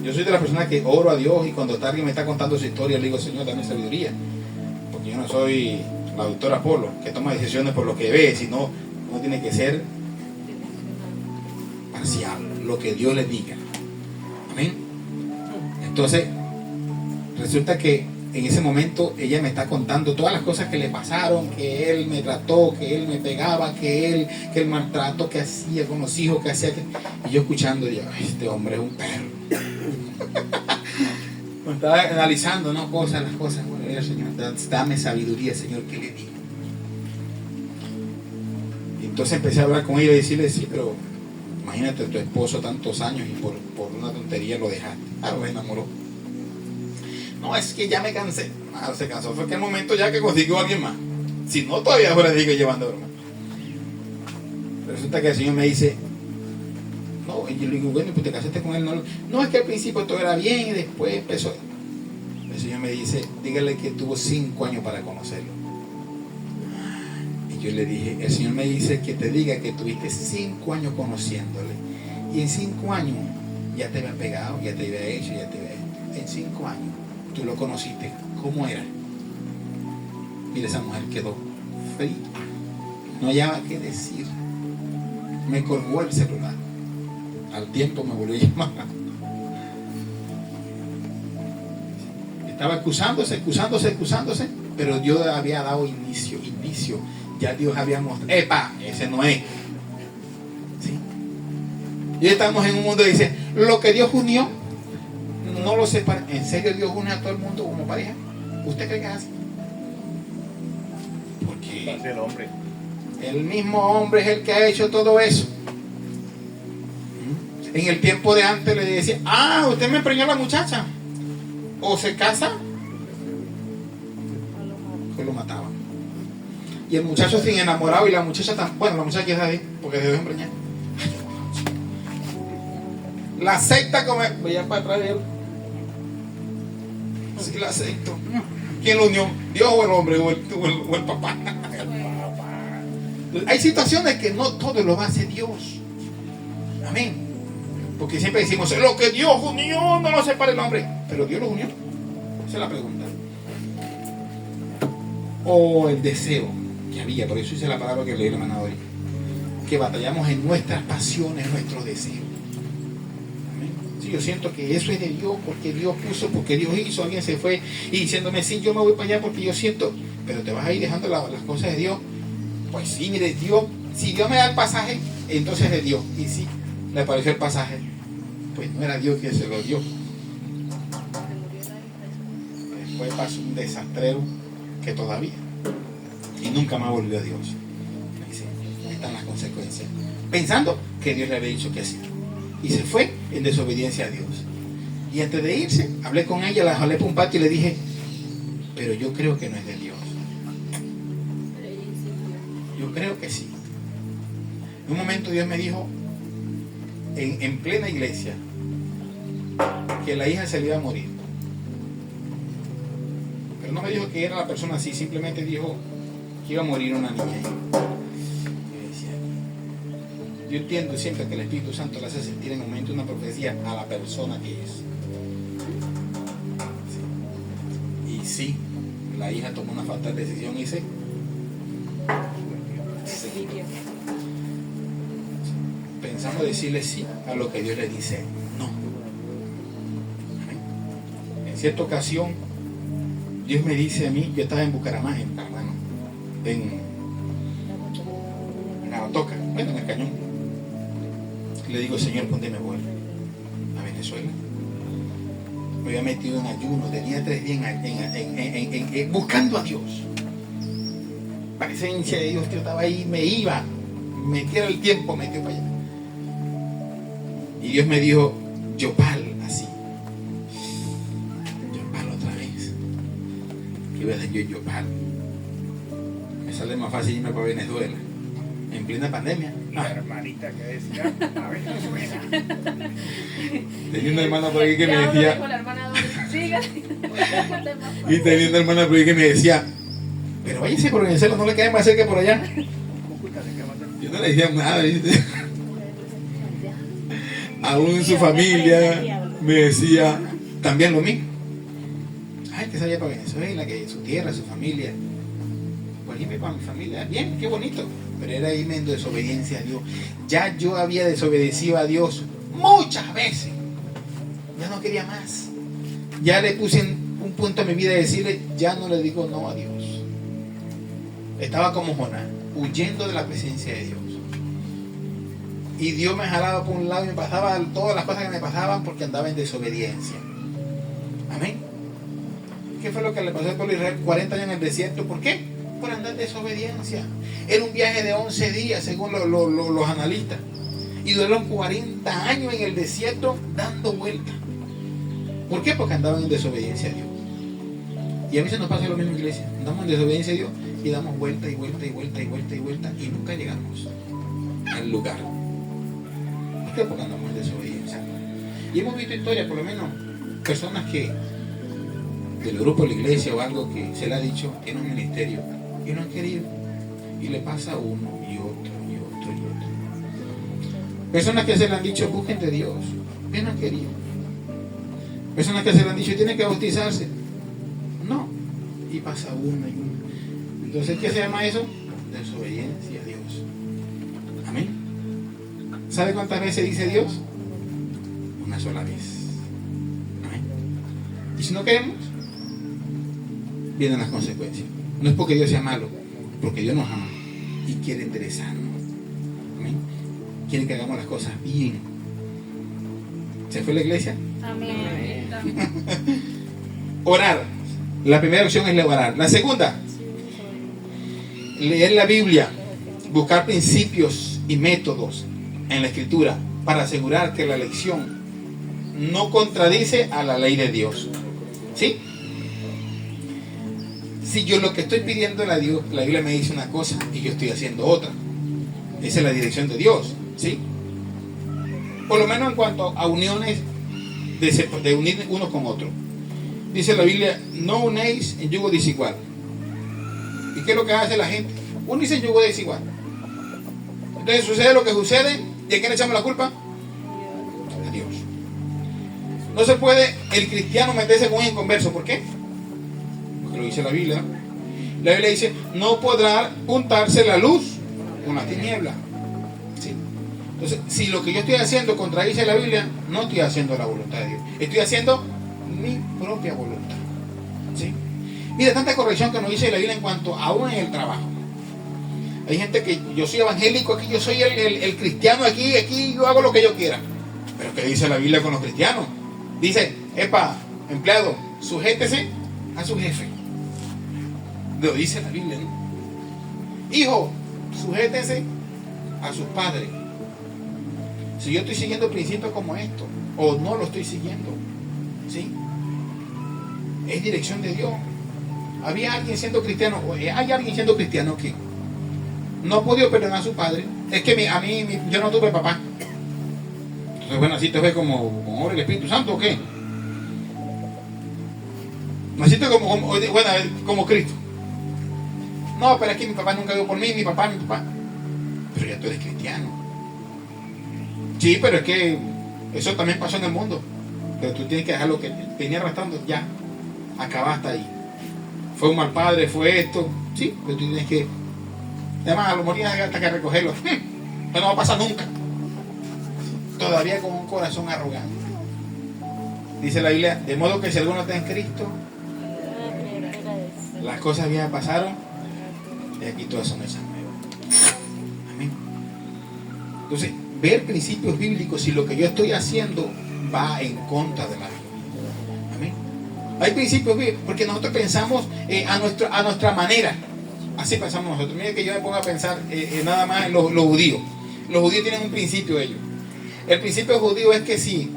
yo soy de las personas que oro a Dios y cuando alguien me está contando su historia, le digo, Señor, dame sabiduría. Porque yo no soy la doctora Apolo, que toma decisiones por lo que ve, sino uno tiene que ser parcial, lo que Dios le diga. Amén. Entonces, resulta que en ese momento ella me está contando todas las cosas que le pasaron, que él me trató, que él me pegaba, que el maltrato que hacía con los hijos, que hacía. Y yo escuchando, yo, este hombre es un perro. Me estaba analizando, ¿no? Las cosas. Bueno, Señor, dame sabiduría, Señor, ¿qué le digo? Y entonces empecé a hablar con ella y decirle, sí, pero imagínate tu esposo tantos años y por una tontería lo dejaste. Ah, lo enamoró. No, es que ya me cansé. Ah, se cansó. Fue que el momento ya que consiguió a alguien más. Si no, todavía ahora sigue llevando, hermano. Resulta que el Señor me dice, no, y yo le digo, bueno, pues te casaste con él. No, es que al principio todo era bien y después empezó. El Señor me dice, dígale que tuvo 5 años para conocerlo. Y yo le dije, el Señor me dice que te diga que tuviste 5 años conociéndole. Y en 5 años ya te había pegado, ya te había hecho, ya te había hecho. En 5 años tú lo conociste. ¿Cómo era? Mira, esa mujer quedó fría. No hallaba qué decir. Me colgó el celular. Al tiempo me volvió a llamar. Estaba excusándose, pero Dios había dado inicio. Ya Dios había mostrado, ¡epa! Ese no es. ¿Sí? Y estamos en un mundo que dice, lo que Dios unió, no lo separa. ¿En serio Dios une a todo el mundo como pareja? ¿Usted cree que es así? Sí.
Hace el hombre.
El mismo hombre es el que ha hecho todo eso. En el tiempo de antes le decía, usted me preñó a la muchacha. O se casa, o lo mataban. Y el muchacho sin enamorado y la muchacha bueno, la muchacha queda ahí, porque se dejó preñar. La secta como voy a para atrás de él. Sí, la secta. ¿Quién lo unió? ¿Dios o el hombre o el papá? Hay situaciones que no todo lo hace Dios. Amén. Porque siempre decimos, lo que Dios unió no lo separa el hombre. Pero Dios lo unió. Esa es la pregunta. O el deseo que había, por eso hice la palabra que leí la hermana hoy. Que batallamos en nuestras pasiones, en nuestros deseos. Amén. Sí, yo siento que eso es de Dios, porque Dios puso, porque Dios hizo, alguien se fue y diciéndome, sí, yo me voy para allá porque yo siento, pero te vas a ir dejando las cosas de Dios. Pues sí, mire, Dios, si Dios me da el pasaje, entonces es de Dios. Y si le apareció el pasaje, pues no era Dios quien se lo dio. Después pasó un desastrero que todavía. Y nunca más volvió a Dios. Ahí están las consecuencias. Pensando que Dios le había dicho que sí. Y se fue en desobediencia a Dios. Y antes de irse, hablé con ella, la jalé por un patio y le dije, pero yo creo que no es de Dios. Yo creo que sí. En un momento Dios me dijo, en plena iglesia, que la hija se le iba a morir. Pero no me dijo que era la persona así, simplemente dijo que iba a morir una niña. Yo entiendo siempre que el Espíritu Santo le hace sentir en un momento una profecía a la persona que es. Sí. Y sí, la hija tomó una fatal decisión y se pensamos decirle sí a lo que Dios le dice no. En cierta ocasión Dios me dice a mí, yo estaba en Bucaramanga, en Aguatoca, bueno, en el Cañón. Le digo, Señor, ¿dónde me voy? A Venezuela. Me había metido en ayuno, tenía 3 días buscando a Dios. Presencia de Dios, yo estaba ahí, me iba, metiera el tiempo, metió para allá. Y Dios me dijo, Yopal, así. Yopal otra vez. ¿Qué iba a decir yo, Yopal? Me sale más fácil irme para Venezuela. En plena pandemia.
La hermanita que decía, a Venezuela.
Tenía una hermana por ahí que me
Ya uno dijo
decía,
la hermana Doris, siga.
y tenía una hermana por ahí que me decía, pero váyase por Venezuela, no le quede más cerca por allá. Yo no le decía nada, ¿viste? Aún su familia me decía también lo mismo. Ay, que se vaya para Venezuela, que su tierra, su familia. Pues irme para mi familia, bien, qué bonito. Pero era irme en desobediencia a Dios. Ya yo había desobedecido a Dios muchas veces. Ya no quería más. Ya le puse en un punto en mi vida de decirle, ya no le digo no a Dios. Estaba como Jonás, huyendo de la presencia de Dios. Y Dios me jalaba por un lado y me pasaba todas las cosas que me pasaban porque andaba en desobediencia. Amén. ¿Qué fue lo que le pasó al pueblo de Israel 40 años en el desierto? ¿Por qué? Por andar en desobediencia. Era un viaje de 11 días según los analistas. Y duraron 40 años en el desierto dando vueltas. ¿Por qué? Porque andaban en desobediencia a Dios. Y a veces nos pasa lo mismo en la iglesia. Andamos en desobediencia a Dios y damos vuelta y vuelta y vuelta y vuelta y vuelta y nunca llegamos al lugar. ¿Por qué? Porque andamos en desobediencia. Y hemos visto historias, por lo menos, personas que del grupo de la iglesia o algo que se le ha dicho, tiene un ministerio y no han querido. Y le pasa a uno y otro y otro y otro. Personas que se le han dicho, busquen de Dios, y no han querido. Personas que se le han dicho, tienen que bautizarse. No. Y pasa uno y uno. Entonces, ¿qué se llama eso? Desobediencia a Dios. Amén. ¿Sabe cuántas veces dice Dios? Una sola vez. Amén. Y si no queremos, vienen las consecuencias. No es porque Dios sea malo, porque Dios nos ama y quiere enderezarnos. Amén. Quiere que hagamos las cosas bien. ¿Se fue la iglesia?
Amén.
Orar. La primera opción es orar. La segunda leer la Biblia, buscar principios y métodos en la Escritura para asegurar que la lección no contradice a la ley de Dios. ¿Sí? Si yo lo que estoy pidiendo a Dios, la Biblia me dice una cosa y yo estoy haciendo otra. Esa es la dirección de Dios. ¿Sí? Por lo menos en cuanto a uniones de unir uno con otro. Dice la Biblia, no unéis en yugo desigual. ¿Y qué es lo que hace la gente? Unirse en yugo desigual. Entonces sucede lo que sucede. ¿Y a quién le echamos la culpa? A Dios. No se puede el cristiano meterse con un inconverso. ¿Por qué? Porque lo dice la Biblia. La Biblia dice, no podrá untarse la luz con la tiniebla. ¿Sí? Entonces, si lo que yo estoy haciendo contradice la Biblia, no estoy haciendo la voluntad de Dios. Estoy haciendo mi propia voluntad. ¿Sí? Mira, tanta corrección que nos dice la Biblia en cuanto aún en el trabajo. Hay gente que yo soy evangélico aquí, yo soy el cristiano aquí yo hago lo que yo quiera. Pero ¿qué dice la Biblia con los cristianos? Dice, epa, empleado, sujétese a su jefe. Lo dice la Biblia, ¿no? Hijo, sujétese a sus padres. Si yo estoy siguiendo principios como estos, o no lo estoy siguiendo, ¿sí? Es dirección de Dios. Había alguien siendo cristiano, o hay alguien siendo cristiano que no ha podido perdonar a su padre. Es que yo no tuve papá. Entonces, bueno, así te ves como obra del Espíritu Santo, ¿o qué? Naciste como Cristo. No, pero es que mi papá nunca dio por mí, mi papá. Pero ya tú eres cristiano. Sí, pero es que eso también pasó en el mundo. Pero tú tienes que dejar lo que venía arrastrando, ya. Acabaste ahí. Fue un mal padre, fue esto. Sí, pero tú tienes que... Además, a lo morir hasta que recogerlo. Pero no va a pasar nunca. Todavía con un corazón arrogante. Dice la Biblia, de modo que si alguno está en Cristo, las cosas viejas pasaron y aquí todas son esas nuevas. Amén. Entonces, ver principios bíblicos si lo que yo estoy haciendo va en contra de la Biblia. Amén. Hay principios bíblicos porque nosotros pensamos a nuestra manera. Así pensamos nosotros. Miren que yo me pongo a pensar nada más en los judíos. Los judíos tienen un principio ellos. El principio judío es que si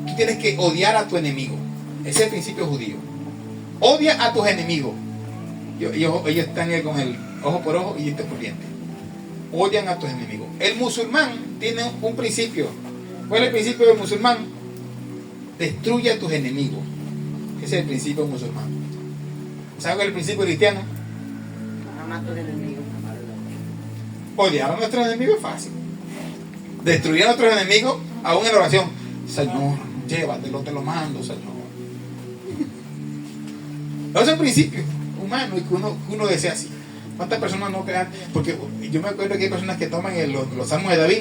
tú tienes que odiar a tu enemigo. Ese es el principio judío. Odia a tus enemigos. Ellos están con el ojo por ojo y diente por diente. Odian a tus enemigos. El musulmán tiene un principio. ¿Cuál es el principio del musulmán? Destruye a tus enemigos. Ese es el principio musulmán. ¿Sabes cuál es el principio cristiano?
Ama a tus enemigos.
Odiar a nuestros enemigos es fácil. Destruir a nuestros enemigos, aún en oración. Señor, llévatelo, te lo mando, Señor. Ese es el principio humano y que uno desea así. ¿Cuántas personas no crean? Porque yo me acuerdo que hay personas que toman los salmos de David.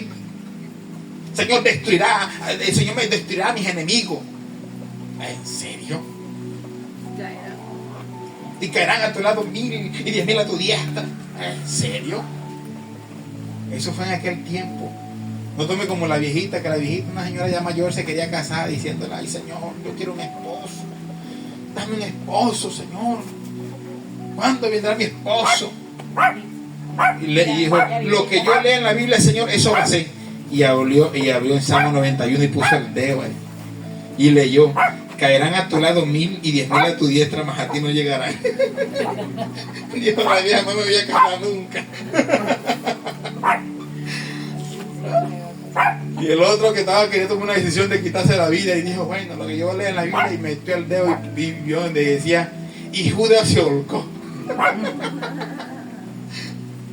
El Señor me destruirá a mis enemigos. ¿En serio? Y caerán a tu lado 1000 y 10.000 a tu diestra. ¿En serio? Eso fue en aquel tiempo. No tome como la viejita, que la viejita, una señora ya mayor, se quería casar diciéndole, ay Señor, yo quiero un esposo. Dame un esposo, Señor. ¿Cuándo vendrá mi esposo? Y dijo, lo que yo leo en la Biblia, Señor, eso va a ser. Y abrió en Salmo 91 y puso el dedo ahí. Y leyó, caerán a tu lado 1000 y 10.000 a tu diestra, mas a ti no llegarán. Dijo la vieja, no me voy a casar nunca. Y el otro que estaba queriendo tomar una decisión de quitarse la vida y dijo, bueno, lo que yo leo en la Biblia, y metió el dedo y vio donde decía, y Judas se holgó.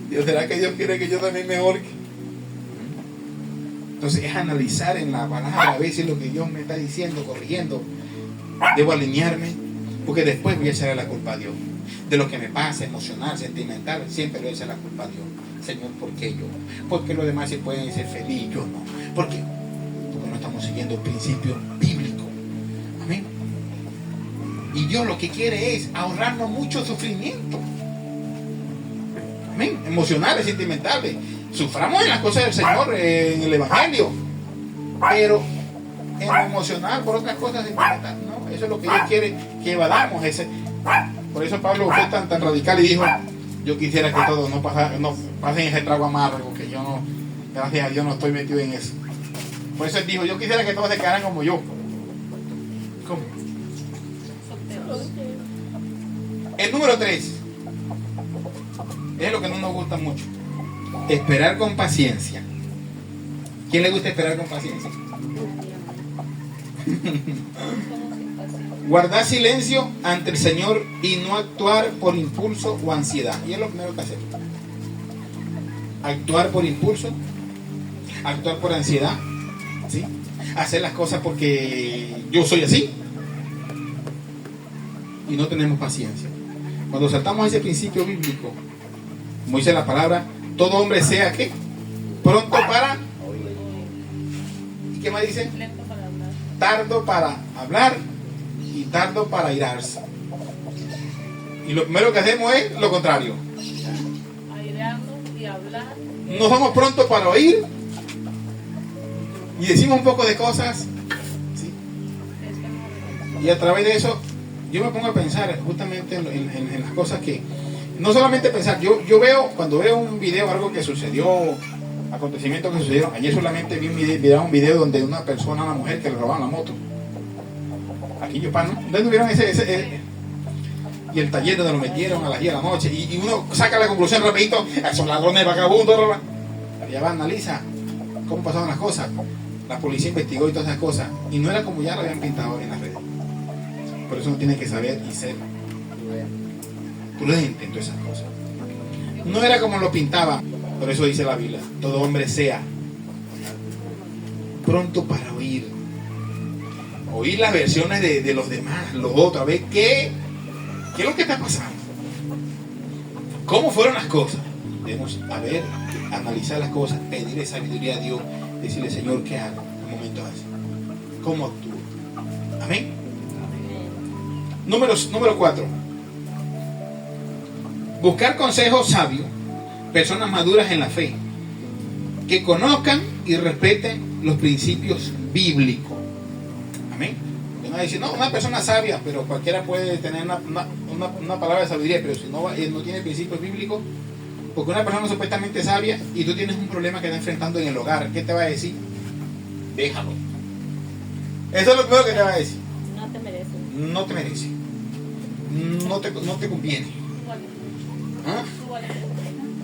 Dios, ¿será que Dios quiere que yo también me ahorque? Entonces es analizar en la palabra a veces lo que Dios me está diciendo, corrigiendo. Debo alinearme, porque después voy a echarle la culpa a Dios. De lo que me pasa, emocional, sentimental, siempre le voy a echar la culpa a Dios. Señor, ¿por qué yo? Porque los demás se pueden ser felices, yo no. ¿Por qué? Porque no estamos siguiendo el principio bíblico. Amén. Y Dios lo que quiere es ahorrarnos mucho sufrimiento. Amén. Emocionales, sentimentales. Suframos en las cosas del Señor, en el Evangelio. Pero en lo emocional, por otras cosas sentimentales, no. Eso es lo que Dios quiere que evadamos. Por eso Pablo fue tan radical y dijo, Yo quisiera que todos no pasen ese trago amargo, que yo no, gracias a Dios no estoy metido en eso. Por eso él dijo, yo quisiera que todos se quedaran como yo. ¿Cómo? El número 3 es lo que no nos gusta mucho. Esperar con paciencia. ¿Quién le gusta esperar con paciencia? Guardar silencio ante el Señor y no actuar por impulso o ansiedad. Y es lo primero que hacemos. Actuar por impulso, actuar por ansiedad, ¿sí? Hacer las cosas porque yo soy así y no tenemos paciencia. Cuando saltamos ese principio bíblico, como dice la palabra, todo hombre sea ¿qué? Pronto para. ¿Y qué más dice?
Lento para hablar.
Tardo para hablar y tardo para airarse. Y lo primero que hacemos es lo contrario.
Airearnos y hablar.
No somos prontos para oír y decimos un poco de cosas, ¿sí? Y a través de eso yo me pongo a pensar justamente en las cosas que, no solamente pensar, yo veo, cuando veo un video, algo que sucedió, acontecimientos que sucedieron, ayer solamente vi un video donde una persona, una mujer que le robaban la moto, aquí yo pano, ¿dónde vieron ese? Y el taller donde lo metieron a las 10 de la noche, y uno saca la conclusión rapidito, son ladrones vagabundos, ya va, analiza cómo pasaban las cosas, la policía investigó y todas esas cosas, y no era como ya lo habían pintado en las redes. Por eso uno tiene que saber y ser prudente en todas esas cosas. No era como lo pintaba, por eso dice la Biblia, todo hombre sea pronto para oír las versiones de los demás, los otros, a ver qué es lo que está pasando, cómo fueron las cosas. Debemos analizar las cosas, pedirle sabiduría a Dios, decirle, Señor, ¿qué hago en momentos así? ¿Cómo actúo? Amén. Número 4. Buscar consejos sabios, personas maduras en la fe, que conozcan y respeten los principios bíblicos. Amén. Uno va a decir, no, una persona sabia, pero cualquiera puede tener una palabra de sabiduría, pero si no tiene principios bíblicos, porque una persona supuestamente sabia y tú tienes un problema que está enfrentando en el hogar, ¿qué te va a decir? Déjalo. Eso es lo primero que te va a decir.
No te mereces.
No te merece. No te conviene. ¿Ah?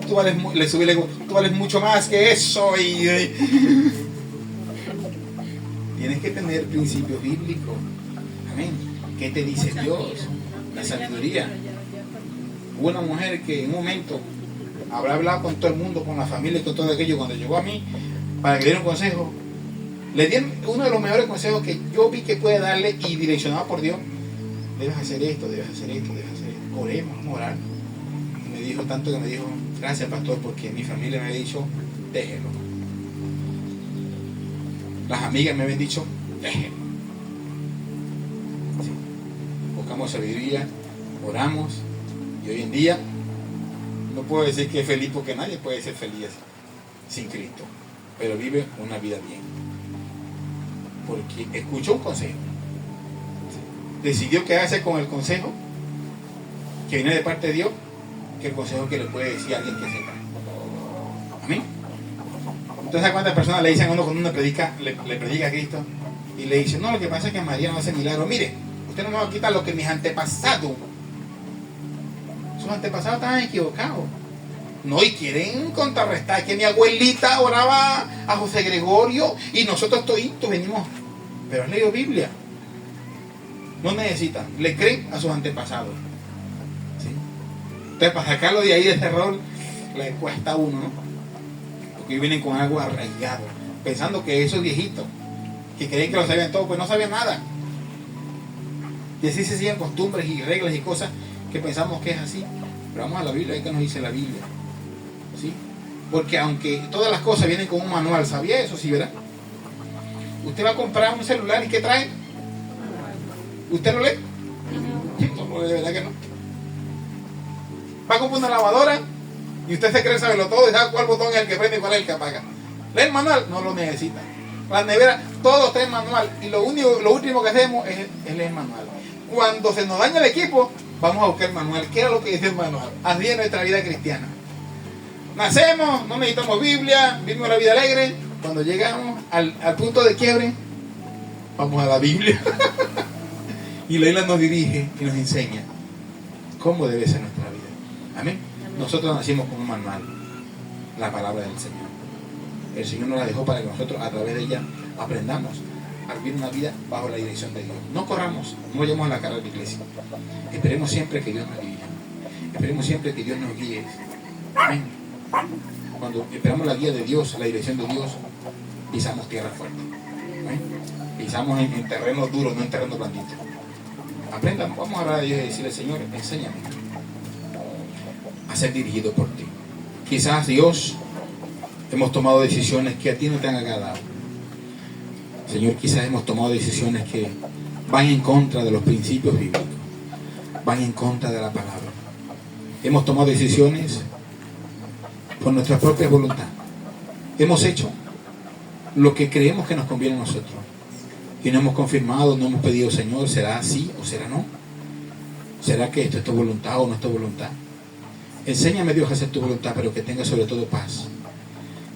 Tú vales mucho más que eso. Tienes que tener principios bíblicos. Amén. ¿Qué te dice Dios? La sabiduría. Hubo una mujer que en un momento habrá hablado con todo el mundo, con la familia y con todo aquello. Cuando llegó a mí para que le diera un consejo, le dieron uno de los mejores consejos que yo vi que puede darle y direccionado por Dios. Debes hacer esto, debes hacer esto, debes hacer esto. Oremos, vamos a orar. Me dijo tanto que me dijo, gracias pastor, porque mi familia me había dicho, déjelo. Las amigas me habían dicho, déjelo. Sí. Buscamos sabiduría, oramos, y hoy en día no puedo decir que es feliz porque nadie puede ser feliz sin Cristo, pero vive una vida bien. Porque escuchó un consejo. Decidió quedarse con el consejo que viene de parte de Dios, que el consejo que le puede decir a alguien que sepa. Amén. Entonces, ¿a cuántas personas le dicen a uno cuando uno predica, le predica a Cristo y le dicen, no, lo que pasa es que María no hace milagro? Mire, usted no me va a quitar lo que mis antepasados, sus antepasados estaban equivocados. No, y quieren contrarrestar que mi abuelita oraba a José Gregorio y nosotros toditos venimos. Pero han leído Biblia. No necesitan, le creen a sus antepasados. ¿Sí? Entonces, para sacarlo de ahí de ese error, le cuesta a uno, ¿no? Porque vienen con algo arraigado, pensando que esos viejitos que creen que lo sabían todo, pues no sabían nada. Y así se siguen costumbres y reglas y cosas que pensamos que es así. Pero vamos a la Biblia, ¿qué nos dice la Biblia? ¿Sí? Porque aunque todas las cosas vienen con un manual, ¿sabía eso? Sí, ¿verdad? Usted va a comprar un celular y ¿qué trae? ¿Usted lo lee? No, de verdad que no. Va a comprar una lavadora y usted se cree saberlo todo y sabe cuál botón es el que prende y cuál es el que apaga. ¿Lee el manual? No lo necesita. La nevera, todo está en manual y lo último que hacemos es leer el manual. Cuando se nos daña el equipo, vamos a buscar el manual. ¿Qué era lo que dice el manual? Así es nuestra vida cristiana. Nacemos, no necesitamos Biblia, vivimos la vida alegre. Cuando llegamos al punto de quiebre, vamos a la Biblia. Y la Biblia nos dirige y nos enseña cómo debe ser nuestra vida. Amén. Nosotros nacimos con un manual, la palabra del Señor. El Señor nos la dejó para que nosotros a través de ella aprendamos a vivir una vida bajo la dirección de Dios. No corramos, no vayamos a la carrera de la iglesia. Esperemos siempre que Dios nos guíe. Esperemos siempre que Dios nos guíe. Amén. Cuando esperamos la guía de Dios, la dirección de Dios, pisamos tierra fuerte. Amén. Pisamos en terrenos duros, no en terrenos blanditos. Aprendan, vamos a hablar a Dios y decirle: Señor, enséñame a ser dirigido por ti. Quizás, Dios, hemos tomado decisiones que a ti no te han agradado. Señor, quizás hemos tomado decisiones que van en contra de los principios bíblicos, van en contra de la palabra. Hemos tomado decisiones por nuestra propia voluntad. Hemos hecho lo que creemos que nos conviene a nosotros. Y no hemos confirmado, no hemos pedido: Señor, ¿será así o será no? ¿Será que esto es tu voluntad o no es tu voluntad? Enséñame, Dios, a hacer tu voluntad, pero que tenga sobre todo paz.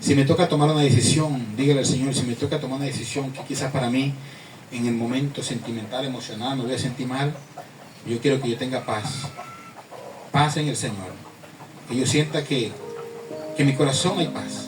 Si me toca tomar una decisión, dígale al Señor: si me toca tomar una decisión que quizás para mí, en el momento sentimental, emocional, me voy a sentir mal, yo quiero que yo tenga paz. Paz en el Señor. Que yo sienta que en mi corazón hay paz.